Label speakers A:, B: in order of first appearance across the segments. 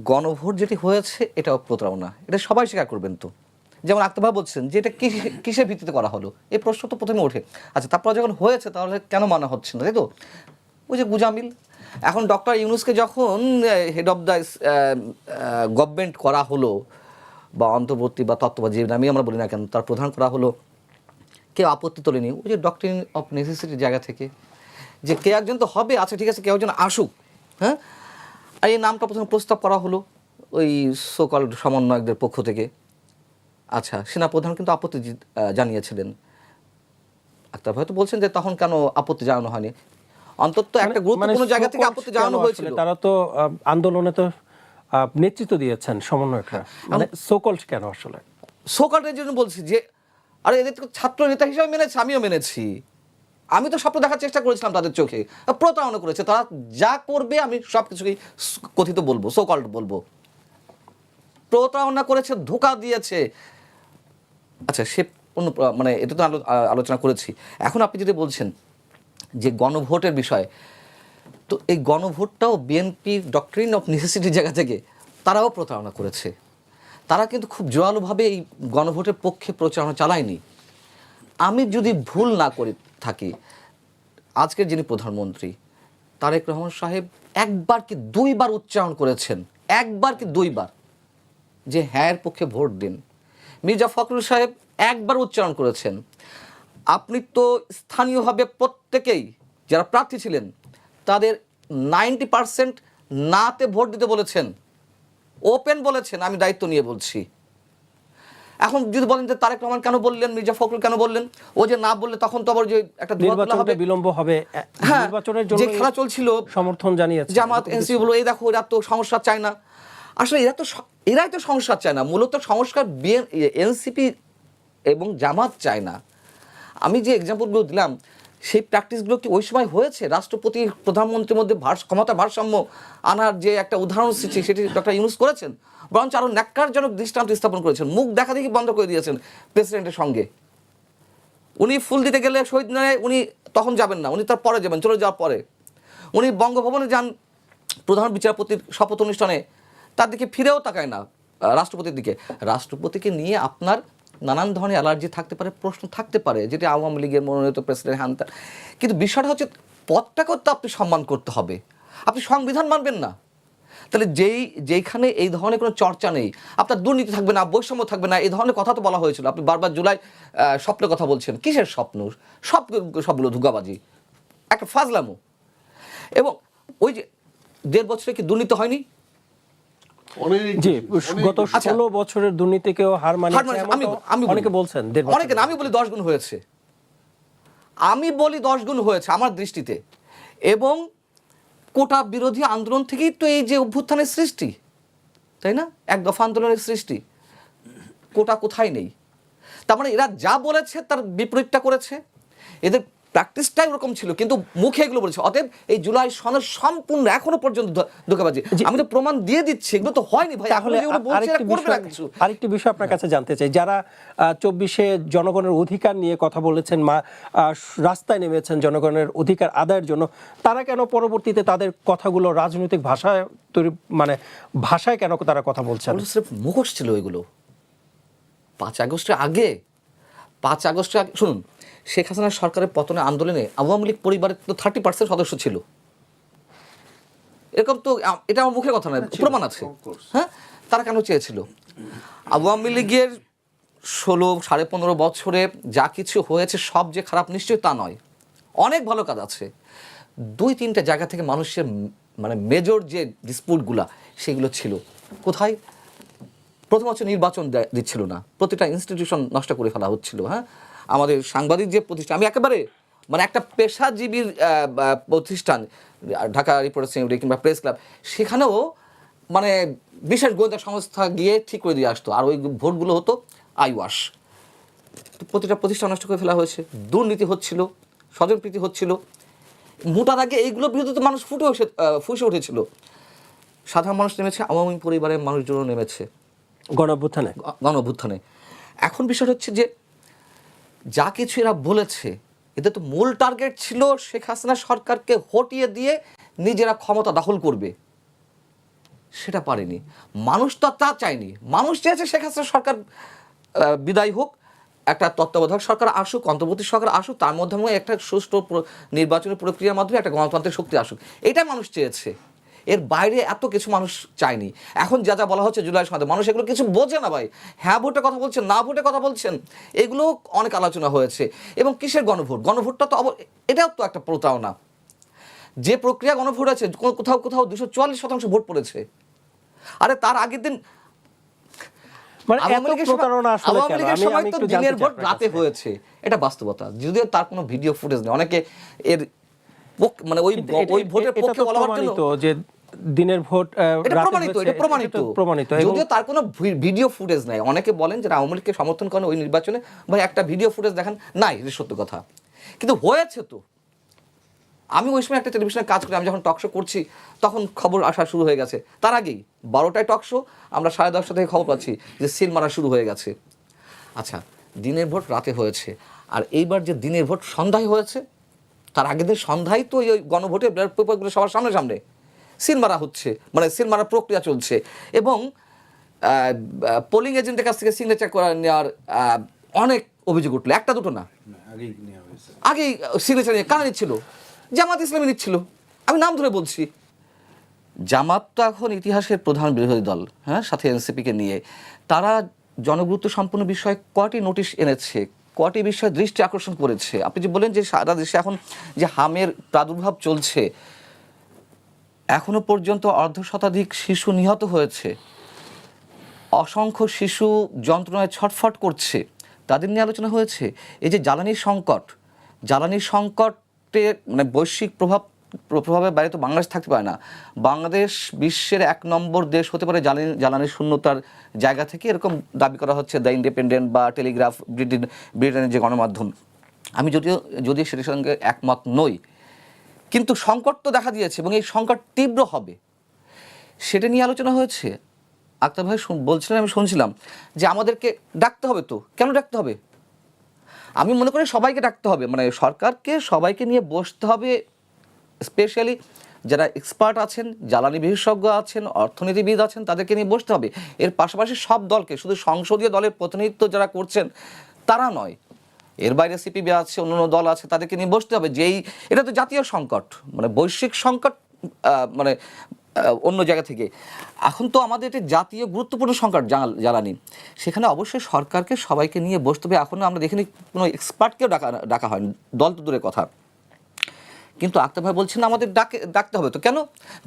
A: গণভোট যেটি হয়েছে এটাও প্রতারণা, এটা সবাই স্বীকার করবেন তো। যেমন আক্তার ভাই বলছেন যে এটা কিসের ভিত্তিতে করা হলো, এই প্রশ্ন তো প্রথমে ওঠে। আচ্ছা, তারপর যখন হয়েছে তাহলে কেন মানা হচ্ছে না, তাই তো? ওই যে গুজামিল, এখন ডক্টর ইউনূসকে যখন হেড অফ দ্য গভর্নমেন্ট করা হলো, বা অন্তর্বর্তী বা তত্ত্বাবধায়ক যে নামই আমরা বলি না কেন, তার প্রধান করা হলো, কেউ আপত্তি তোলেনি। ওই যে ডক্টরিন অফ নেসেসিটির জায়গা থেকে যে কে একজন তো হবে, আচ্ছা ঠিক আছে, কেউ একজন আসুক, হ্যাঁ। আর এই নামটা প্রথমে প্রস্তাব করা হলো ওই সোকল সমন্বয়কদের পক্ষ থেকে। আচ্ছা, সেনাপ্রধান কিন্তু আপত্তি জানিয়েছিলেন। আক্তার ভাই তো বলছেন যে তখন কেন আপত্তি জানানো হয়নি, অন্তত একটা গুরুত্বপূর্ণ জায়গা থেকে আপত্তি জানানো হয়েছিল।
B: তারা তো আন্দোলনে তো নেতৃত্ব দিয়েছেন সমন্বয়করা, মানে সোকল্ড কেন আসলে?
A: সোকল্ডের জন্য বলছি যে আরে এদের তো ছাত্র নেতা হিসেবে মেনেছে, আমিও মেনেছি, আমি তো স্বপ্ন দেখার চেষ্টা করেছিলাম তাদের চোখে। প্রতারণা করেছে তারা, যা করবে আমি সব কিছুকেই কথিত বলবো, সোকল্ড বলবো। প্রতারণা করেছে, ধোঁকা দিয়েছে। আচ্ছা, সে মানে এটা তো আলোচনা করেছি। এখন আপনি যদি বলছেন যে গণভোটের বিষয়ে, তো এই গণভোটটাও বিএনপির ডক্টরিন অফ নেসেসিটির জায়গা থেকে তারাও প্রতারণা করেছে। তারা কিন্তু খুব জোরালোভাবে এই গণভোটের পক্ষে প্রচারণা চালায়নি। আমি যদি ভুল না করে থাকি, আজকের যিনি প্রধানমন্ত্রী তারেক রহমান সাহেব একবার কি দুইবার উচ্চারণ করেছেন, একবার কি দুইবার, যে হ্যাঁ এর পক্ষে ভোট দিন। মির্জা ফখরুল সাহেব একবার উচ্চারণ করেছেন। আপনি তো স্থানীয়ভাবে প্রত্যেকেই যারা প্রার্থী ছিলেন তাদের 90% নাতে ভোট দিতে বলেছেন, ওপেন বলেছেন, আমি দায়িত্ব নিয়ে বলছি। এখন যদি বলেন যে তারেক রহমান কেন বললেন, মির্জা ফখরুল কেন বললেন, ও যে না বললে তখন তো আবার যে একটা
B: নির্বাচনটা বিলম্ব হবে, নির্বাচনের জন্য
A: যে খেলা চলছিল
B: সমর্থন জানিয়েছে
A: জামাত, এনসিপি বলো, এই দেখো এরা তো সংস্কার চায় না। আসলে এরাই তো সংস্কার চায় না, মূলত সংস্কার এনসিপি এবং জামাত চায় না। আমি যে এক্সাম্পলগুলো দিলাম সেই প্র্যাকটিসগুলো কি ওই সময় হয়েছে? রাষ্ট্রপতি প্রধানমন্ত্রীর মধ্যে ক্ষমতা ভারসাম্য আনার যে একটা উদাহরণ সৃষ্টি, সেটি ডক্টর ইউনূস করেছেন, বরঞ্চ আরও ন্যাক্কারজনক দৃষ্টান্ত স্থাপন করেছেন। মুখ দেখা দেখি বন্ধ করে দিয়েছেন প্রেসিডেন্টের সঙ্গে। উনি ফুল দিতে গেলে শহীদ মিনারে উনি তখন যাবেন না, উনি তার পরে যাবেন, চলে যাওয়ার পরে। উনি বঙ্গভবনে যান প্রধান বিচারপতির শপথ অনুষ্ঠানে, তার দিকে ফিরেও তাকায় না রাষ্ট্রপতির দিকে। রাষ্ট্রপতিকে নিয়ে আপনার নানান ধরনের অ্যালার্জি থাকতে পারে, প্রশ্ন থাকতে পারে, যেটি আওয়ামী লীগের মনোনীত প্রেসিডেন্ট হ্যান ত্যান, কিন্তু বিষয়টা হচ্ছে পদটাকেও তো আপনি সম্মান করতে হবে। আপনি সংবিধান মানবেন না, তাহলে যেইখানে এই ধরনের কোনো চর্চা নেই, আপনার দুর্নীতি থাকবে না, বৈষম্য থাকবে না, এই ধরনের কথা তো বলা হয়েছিল। আপনি বারবার জুলাই স্বপ্নের কথা বলছেন, কিসের স্বপ্ন? সবগুলো ধোঁকাবাজি, একটা ফাজলামো। এবং ওই যে 1.5 বছরে কি দুর্নীতি হয়নি?
B: জি, গত 16 বছরের দুর্নীতিকেও হার মানিয়েছে অনেকে বলছেন।
A: অনেকে না, আমি বলি 10 গুণ হয়েছে, আমি বলি 10 গুণ হয়েছে আমার দৃষ্টিতে। এবং কোটা বিরোধী আন্দোলন থেকেই তো এই যে অভ্যুত্থানের সৃষ্টি, তাই না? এক দফা আন্দোলনের সৃষ্টি। কোটা কোথায় নেই? তার মানে এরা যা বলেছে তার বিপরীতটা করেছে, এদের প্র্যাকটিসটাই ওরকম ছিল, কিন্তু মুখে এগুলো বলেছে। অতএব এই জুলাই সনদ সম্পূর্ণ এখনো পর্যন্ত ধোঁকাবাজি। আমি তো প্রমাণ দিয়ে দিচ্ছি, এগুলো তো হয়নি ভাই।
B: তাহলে আরেকটি বিষয় আপনার কাছে জানতে চাই, যারা 24-এ জনগণের অধিকার নিয়ে কথা বলেছেন, রাস্তায় নেমেছেন জনগণের অধিকার আদায়ের জন্য, তারা কেন পরবর্তীতে তাদের কথাগুলো রাজনৈতিক ভাষায় মানে ভাষায় কেন তারা কথা বলছেন?
A: মুখোশ ছিল এগুলো। 5 আগস্টের আগে শুনুন, শেখ হাসিনার সরকারের পতনের আন্দোলনে আওয়ামী লীগ পরিবারের তো 30% সদস্য ছিল। এরকম তো, এটা আমার মুখের কথা নয়, প্রমাণ আছে। হ্যাঁ, তারা কেন চেয়েছিল? আওয়ামী লীগের 15 বছরে যা কিছু হয়েছে সব যে খারাপ নিশ্চয়ই তা নয়, অনেক ভালো কাজ আছে। 2-3টা জায়গা থেকে মানুষের মানে মেজর যে ডিসপুটগুলা সেগুলো ছিল। কোথায়? প্রথম হচ্ছে নির্বাচন দিচ্ছিল না, প্রতিটা ইনস্টিটিউশন নষ্ট করে ফেলা হচ্ছিল। হ্যাঁ, আমাদের সাংবাদিক যে প্রতিষ্ঠান, আমি একেবারে মানে একটা পেশাজীবীর প্রতিষ্ঠান, ঢাকা রিপোর্টার্স ইউনিটি কিংবা প্রেস ক্লাব, সেখানেও মানে বিশেষ গোয়েন্দা সংস্থা গিয়ে ঠিক করে দিয়ে আসতো, আর ওই ভোটগুলো হতো আইওয়াশ। প্রতিটা প্রতিষ্ঠান নষ্ট করে ফেলা হয়েছে, দুর্নীতি হচ্ছিল, স্বজনপ্রীতি হচ্ছিল। মোটার আগে এইগুলোর বিরুদ্ধে তো মানুষ ফুসে উঠেছিল। সাধারণ মানুষ নেমেছে, আওয়ামী পরিবারের মানুষজন নেমেছে গণঅভ্যুত্থানে। এখন বিষয় হচ্ছে যে যা কিছু এরা বলেছে, এদের তো মূল টার্গেট ছিল শেখ হাসিনা সরকারকে হটিয়ে দিয়ে নিজেরা ক্ষমতা দখল করবে। সেটা পারেনি। মানুষ তো তা চায়নি। মানুষ চেয়েছে শেখ হাসিনা সরকার বিদায় হোক, একটা তত্ত্বাবধায়ক সরকার আসুক, অন্তর্বর্তী সরকার আসুক, তার মাধ্যমে একটা সুষ্ঠু নির্বাচনী প্রক্রিয়ার মাধ্যমে একটা গণতান্ত্রিক শক্তি আসুক, এটা মানুষ চেয়েছে। এর বাইরে এত কিছু মানুষ চায়নি। এখন যা যা বলা হচ্ছে জুলাই সনদে, মানুষ এগুলো কিছু বোঝে না ভাই। হ্যাঁ ভোটে কথা বলছেন, না ভোটে কথা বলছেন, এগুলো অনেক আলোচনা হয়েছে। এবং কিসের গণভোট? গণভোটটা তো এটাও তো একটা প্রতারণা। যে প্রক্রিয়া গণভোট আছে, কোথাও কোথাও 244% ভোট পড়েছে। আরে তার আগের দিন
B: মানে এত প্রতারণা আসলে কেন?
A: আমি একটু দিনের ভোট রাতে হয়েছে, এটা বাস্তবতা। যদিও তার কোনো ভিডিও ফুটেজ নেই। অনেকে এর মানে ওই ভোটের পক্ষে বলার জন্য
B: তো যে দিনের ভোট
A: এটা প্রমাণিত, যদিও তার কোনো ভিডিও ফুটেজ নাই। অনেকে বলেন যে আওয়ামী লীগকে সমর্থন করেন ওই নির্বাচনে, ভাই একটা ভিডিও ফুটেজ দেখান, নাই, এটা সত্য কথা। কিন্তু হয়েছে তো। আমি ওই সময় একটা টেলিভিশনে কাজ করি, আমি যখন টক শো করছি তখন খবর আসা শুরু হয়ে গেছে। তার আগেই 12টায় টক শো, আমরা 10:30 থেকে খবর পাচ্ছি যে সিল মারা শুরু হয়ে গেছে। আচ্ছা, দিনের ভোট রাতে হয়েছে, আর এইবার যে দিনের ভোট সন্ধ্যায় হয়েছে, তার আগের দিন সন্ধ্যায় তো ওই গণভোটে ব্যালট পেপারগুলো সবার সামনে সামনে সিল মারা হচ্ছে, মানে সিল মারার প্রক্রিয়া চলছে। এবং পোলিং এজেন্টের কাছ থেকে সিগনেচার করে নেওয়ার অনেক অভিযোগ উঠলো, একটা দুটো না, আগেই সিগনেচার নিয়ে কারা নিচ্ছিল? জামাত ইসলামী নিচ্ছিল। আমি নাম ধরে বলছি। জামাত তো এখন ইতিহাসের প্রধান বিরোধী দল, হ্যাঁ, সাথে এনসিপিকে নিয়ে। তারা জনগুরুত্ব সম্পন্ন বিষয়ে কটি নোটিশ এনেছে, কটি বিষয়ে দৃষ্টি আকর্ষণ করেছে। আপনি যে বলেন যে সারা দেশে এখন যে হামের প্রাদুর্ভাব চলছে, এখনো পর্যন্ত 1/2 শতাধিক শিশু নিহত হয়েছে, অসংখ্য শিশু যন্ত্রণায় ছটফট করছে, তাদের নিয়ে আলোচনা হয়েছে। এই যে জ্বালানির সংকটে মানে বৈশ্বিক প্রভাবের বাইরে তো বাংলাদেশ থাকতে পারে না। বাংলাদেশ বিশ্বের 1 নম্বর দেশ হতে পারে জ্বালানি শূন্যতার জায়গা থেকে, এরকম দাবি করা হচ্ছে দ্য ইন্ডিপেন্ডেন্ট বা টেলিগ্রাফ, ব্রিটেনের যে গণমাধ্যম। আমি যদিও সেটার সঙ্গে একমত নই, কিন্তু সংকট তো দেখা দিয়েছে এবং এই সংকট তীব্র হবে, সেটা নিয়ে আলোচনা হয়েছে। আক্তার ভাই বলছিলেন, আমি শুনছিলাম যে আমাদেরকে ডাকতে হবে। তো কেন ডাকতে হবে? আমি মনে করি সবাইকে ডাকতে হবে, মানে সরকারকে সবাইকে নিয়ে বসতে হবে, স্পেশালি যারা এক্সপার্ট আছেন, জ্বালানি বিশেষজ্ঞ আছেন, অর্থনীতিবিদ আছেন, তাদেরকে নিয়ে বসতে হবে। এর পাশাপাশি সব দলকে, শুধু সংসদীয় দলের প্রতিনিধিত্ব যারা করছেন তারা নয়, এর বাইরে সিপিবি আছে, অন্যান্য দল আছে, তাদেরকে নিয়ে বসতে হবে। এটা তো জাতীয় সংকট, মানে বৈশ্বিক সংকট, মানে অন্য জায়গা থেকে। এখন তো আমাদের এটা জাতীয় গুরুত্বপূর্ণ সংকট জ্বালানি, সেখানে অবশ্যই সরকারকে সবাইকে নিয়ে বসতে হবে। এখনও আমরা দেখিনি কোনো এক্সপার্টকেও ডাকা হয়, দল তো দূরের কথা। কিন্তু আক্তার ভাই বলছেন আমাদের ডাকতে হবে। তো কেন?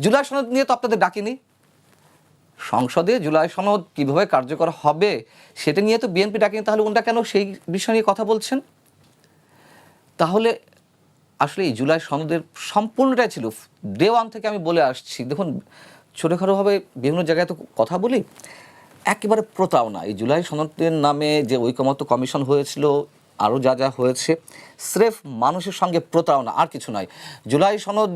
A: জুলাই সনদ নিয়ে তো আপনাদের ডাকিনি। সংসদে জুলাই সনদ কীভাবে কার্যকর হবে সেটা নিয়ে তো বিএনপি ডাকেনি, তাহলে ওনটা কেন সেই বিষয় নিয়ে কথা বলছেন? তাহলে আসলে এই জুলাই সনদের সম্পূর্ণটাই ছিল ডে ওয়ান থেকে আমি বলে আসছি। দেখুন, ছোটোখাটোভাবে বিভিন্ন জায়গায় তো কথা বলি, একেবারে প্রতারণা। এই জুলাই সনদের নামে যে ঐকমত্য কমিশন হয়েছিল, আরও যা যা হয়েছে, স্রেফ মানুষের সঙ্গে প্রতারণা, আর কিছু নয়। জুলাই সনদ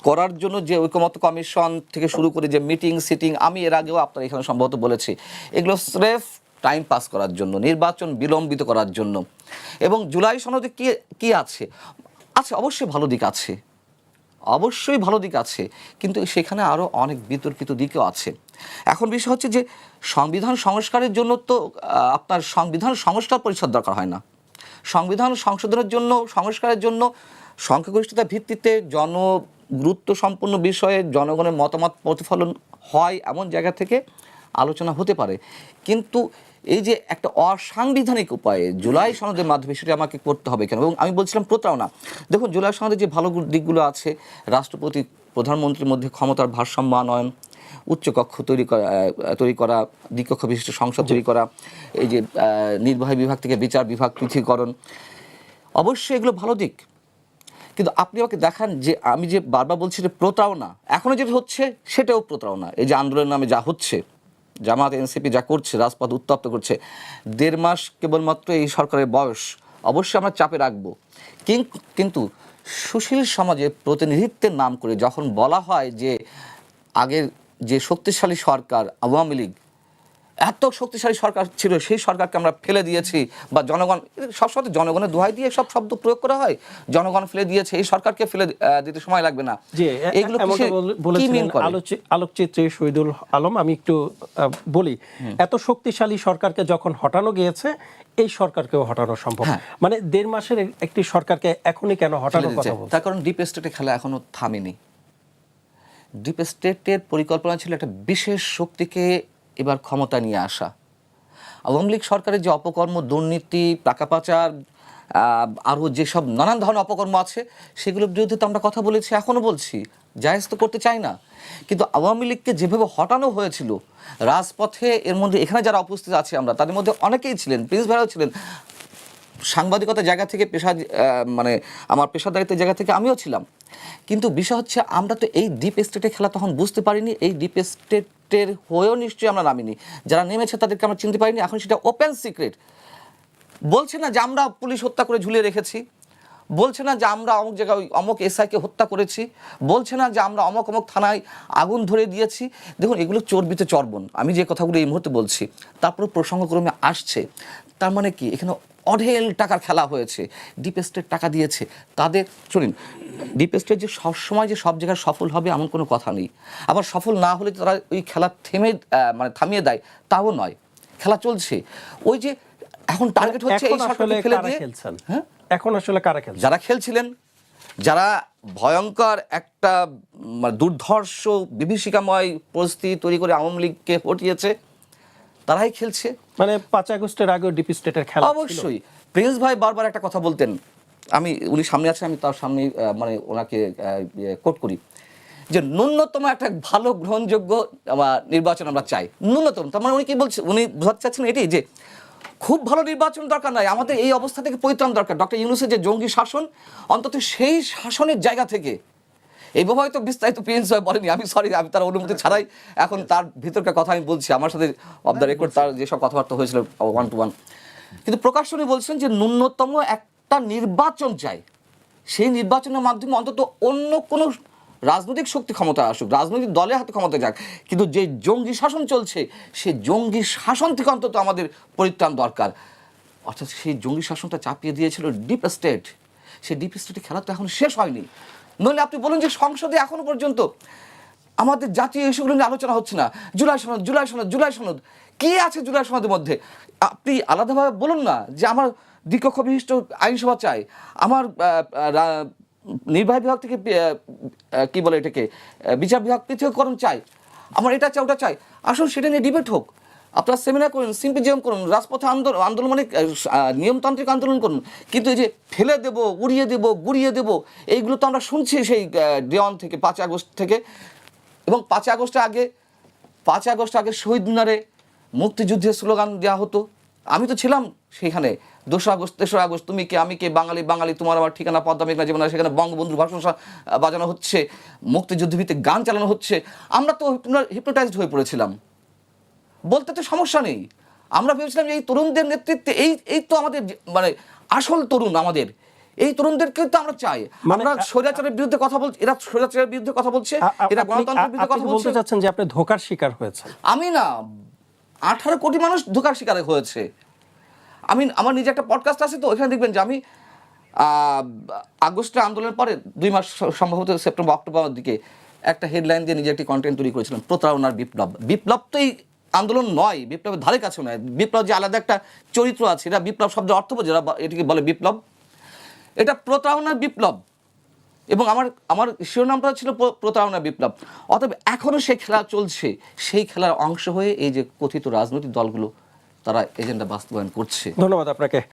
A: করার জন্য যে ঐকমত্য কমিশন থেকে শুরু করে যে মিটিং সিটিং, আমি এর আগেও আপনার এখানে সম্ভবত বলেছি, এগুলো স্রেফ টাইম পাস করার জন্য, নির্বাচন বিলম্বিত করার জন্য। এবং জুলাই সনদে কি আছে? আচ্ছা, অবশ্যই ভালো দিক আছে, অবশ্যই ভালো দিক আছে, কিন্তু সেখানে আরও অনেক বিতর্কিত দিকও আছে। এখন বিষয় হচ্ছে যে সংবিধান সংস্কারের জন্য তো আপনার সংবিধান সংস্কার পরিষদ দরকার হয় না। সংবিধান সংশোধনের জন্য, সংস্কারের জন্য সংখ্যাগরিষ্ঠতার ভিত্তিতে গুরুত্ব সম্পন্ন বিষয়ে জনগণের মতামত প্রতিফলন হয়, এমন জায়গা থেকে আলোচনা হতে পারে। কিন্তু এই যে একটা অসাংবিধানিক উপায়ে জুলাই সনদের মাধ্যমে সেটা আমাকে করতে হবে কেন? এবং আমি বলছিলাম প্রতারণা। দেখুন, জুলাই সনদের যে ভালো দিকগুলো আছে, রাষ্ট্রপতি প্রধানমন্ত্রীর মধ্যে ক্ষমতার ভারসাম্য আনয়ন, উচ্চকক্ষ তৈরি করা, দ্বিকক্ষ বিশিষ্ট সংসদ তৈরি করা, এই যে নির্বাহী বিভাগ থেকে বিচার বিভাগ পৃথকীকরণ, অবশ্যই এগুলো ভালো দিক। কিন্তু আপনি আমাকে দেখান যে আমি যে বারবার বলছি যে প্রতারণা, এখনও যেটা হচ্ছে সেটাও প্রতারণা। এই যে আন্দোলনের নামে যা হচ্ছে, জামাত এনসিপি যা করছে, রাজপথ উত্তপ্ত করছে, 1.5 মাস কেবলমাত্র এই সরকারের বয়স, অবশ্যই আমরা চাপে রাখবো। কিন্তু সুশীল সমাজের প্রতিনিধিত্বের নাম করে যখন বলা হয় যে আগের যে শক্তিশালী সরকার আওয়ামী লীগ, এত শক্তিশালী সরকার ছিল, সেই সরকারকে আমরা ফেলে দিয়েছি, বা জনগণ, সবসময় জনগণের দোহাই দিয়ে সব শব্দ প্রয়োগ করা হয়, জনগণ ফেলে দিয়েছে, এই সরকারকে ফেলে দিতে সময় লাগবে না,
B: এগুলো বলেছিলেন আলোকচিত্রী শহীদুল আলম। আমি একটু বলি, এত শক্তিশালী সরকারকে যখন হটানো গিয়েছে, এই সরকারকেও হটানো সম্ভব। মানে 1.5 মাসের একটি সরকারকে এখনই কেন হটানোর কথা বলছেন?
A: তার কারণ ডিপ স্টেটের খেলা এখনো থামেনি। ডিপ স্টেটের পরিকল্পনা ছিল একটা বিশেষ শক্তিকে এবার ক্ষমতা নিয়ে আসা। আওয়ামী লীগ সরকারের যে অপকর্ম, দুর্নীতি, টাকা পাচার, আরও যেসব নানান ধরনের অপকর্ম আছে, সেগুলোর বিরুদ্ধে তো আমরা কথা বলেছি, এখনও বলছি, জায়েজ তো করতে চাই না। কিন্তু আওয়ামী লীগকে যেভাবে হটানো হয়েছিল রাজপথে, এর মধ্যে এখানে যারা উপস্থিত আছে আমরা, তাদের মধ্যে অনেকেই ছিলেন, প্রিন্স ভাইরাও ছিলেন, সাংবাদিকতার জায়গা থেকে মানে আমার পেশাদারিত্বের জায়গা থেকে আমিও ছিলাম। কিন্তু বিষয় হচ্ছে, আমরা তো এই ডিপ স্টেটের খেলা তখন বুঝতে পারিনি, এই ডিপ স্টেটের হয়েও নিশ্চয়ই আমরা নামিনি। যারা নেমেছে তাদেরকে আমরা চিনতে পারিনি। এখন সেটা ওপেন সিক্রেট। বলছে না যে আমরা পুলিশ হত্যা করে ঝুলিয়ে রেখেছি, বলছে না যে আমরা অমুক জায়গায় অমুক এসআইকে হত্যা করেছি, বলছে না যে আমরা অমুক অমুক থানায় আগুন ধরে দিয়েছি। দেখুন, এগুলো চর্বিতে চর্বণ, আমি যে কথাগুলো এই মুহূর্তে বলছি, তারপরে প্রসঙ্গক্রমে আসছে। তার মানে কি, এখানে অঢেল টাকার খেলা হয়েছে, ডিপ স্টেট টাকা দিয়েছে তাদের। শুনুন, ডিপ স্টেট যে সবসময় যে সব জায়গায় সফল হবে এমন কোনো কথা নেই। আবার সফল না হলে তারা ওই খেলা থামিয়ে দেয়, তাও নয়, খেলা চলছে। ওই যে এখন টার্গেট হচ্ছে এই সরকারকে ফেলে দিয়ে।
B: হ্যাঁ, এখন আসলে কারা খেলছেন?
A: যারা খেলছিলেন, যারা ভয়ঙ্কর একটা দুর্ধর্ষ বিভীষিকাময় পরিস্থিতি তৈরি করে আওয়ামী লীগকে হটিয়েছে, তারাই খেলছে।
B: মানে 5 আগস্টের আগে ডিপ স্টেটের খেলা
A: অবশ্যই। প্রিন্স ভাই বারবার একটা কথা বলতেন, উনি সামনে আছেন, আমি তার সামনে মানে ওনাকে কোট করি, যে ন্যূনতম একটা ভালো গ্রহণযোগ্য নির্বাচন আমরা চাই, ন্যূনতম। তার মানে উনি কি বলছেন, উনি বোঝাতে চাচ্ছেন এটাই যে খুব ভালো নির্বাচন দরকার নাই, আমাদের এই অবস্থা থেকে পরিত্রাণ দরকার। ডক্টর ইউনূসের যে জঙ্গি শাসন, অন্তত সেই শাসনের জায়গা থেকে, এইভাবে হয়তো বিস্তারিত প্রিন্স ভাই বলেনি, আমি সরি, আমি তার অনুমতি ছাড়াই এখন তার ভিতরকার কথা আমি বলছি, আমার সাথে অফ দ্য রেকর্ড তার যেসব কথাবার্তা হয়েছিল 1-to-1, কিন্তু প্রকাশ্য উনি বলছেন যে ন্যূনতম একটা নির্বাচন চাই, সেই নির্বাচনের মাধ্যমে অন্তত অন্য কোনো রাজনৈতিক শক্তি ক্ষমতা আসুক, রাজনৈতিক দলের হাতে ক্ষমতা যাক, কিন্তু যে জঙ্গি শাসন চলছে, সেই জঙ্গি শাসন থেকে অন্তত আমাদের পরিত্রাণ দরকার। অর্থাৎ সেই জঙ্গি শাসনটা চাপিয়ে দিয়েছিল ডিপ স্টেট। সেই ডিপ স্টেটের খেলা তো এখন শেষ হয়নি। নইলে আপনি বলুন যে সংসদে এখনো পর্যন্ত আমাদের জাতীয় ইস্যুগুলো নিয়ে আলোচনা হচ্ছে না। জুলাই সনদ, জুলাই সনদ, জুলাই সনদ, কি আছে জুলাই সনদের মধ্যে? আপনি আলাদাভাবে বলুন না যে আমার দ্বিকক্ষ বিশিষ্ট আইনসভা চাই, আমার নির্বাহী বিভাগ থেকে কি বলে এটাকে, বিচার বিভাগ পৃথকীকরণ চাই, আমার এটা চাই, ওটা চাই। আসুন সেটা নিয়ে ডিবেট হোক, আপনারা সেমিনার করুন, সিম্পোজিয়াম করুন, রাজপথে আন্দোলন মানে নিয়মতান্ত্রিক আন্দোলন করুন। কিন্তু এই যে ফেলে দেব, উড়িয়ে দেব, গুড়িয়ে দেব, এইগুলো তো আমরা শুনছি সেই দেওয়ান থেকে 5 আগস্ট থেকে। এবং 5 আগস্ট আগে শহীদ মিনারে মুক্তিযুদ্ধের স্লোগান দেওয়া হতো, আমি তো ছিলাম সেখানে। 2 আগস্ট, 3 আগস্ট, তুমি কে আমি কে, বাঙালি বাঙালি তোমার আমার ঠিকানা পদ্মা মেঘনা জীবন, সেখানে বঙ্গবন্ধুর ভাষণ বাজানো হচ্ছে, মুক্তিযুদ্ধ ভিত্তিক গান চালানো হচ্ছে। আমরা তো হিপনোটাইজড হয়ে পড়েছিলাম, বলতে তো সমস্যা নেই। আমরা ভেবেছিলাম এই তরুণদের নেতৃত্বে এই তো আমাদের মানে আসল তরুণ, আমাদের এই তরুণদেরকে তো আমরা চাই। আমরা স্বৈরাচারের বিরুদ্ধে কথা বলছি, এরা স্বৈরাচারের বিরুদ্ধে কথা বলছে, এরা গণতন্ত্রের বিরুদ্ধে কথা বলছে।
B: বলতে চাচ্ছেন যে আপনি ধোঁকার শিকার হয়েছেন?
A: আমি না, 18 কোটি মানুষ ধোঁকার শিকার হয়েছে। আমার নিজে একটা পডকাস্ট আছে, তো ওইখানে দেখবেন যে আমি আগস্টের আন্দোলনের পরে 2 মাস, সম্ভবত সেপ্টেম্বর অক্টোবরের দিকে, একটা হেডলাইন দিয়ে নিজে একটি কন্টেন্ট তৈরি করেছিলাম, প্রতারণার বিপ্লব। বিপ্লব তো এই আন্দোলন নয়, বিপ্লবের ধারে কাছে নয়। বিপ্লব যে আলাদা একটা চরিত্র আছে, এটা বিপ্লব শব্দের অর্থ বোঝে, এটাকে বলে বিপ্লব। এটা প্রতারণার বিপ্লব, এবং আমার শিরোনামটা ছিল প্রতারণা বিপ্লব। অতএব এখনও সেই খেলা চলছে, সেই খেলার অংশ হয়ে এই যে কথিত রাজনৈতিক দলগুলো, তারা এজেন্ডা বাস্তবায়ন করছে।
B: ধন্যবাদ আপনাকে।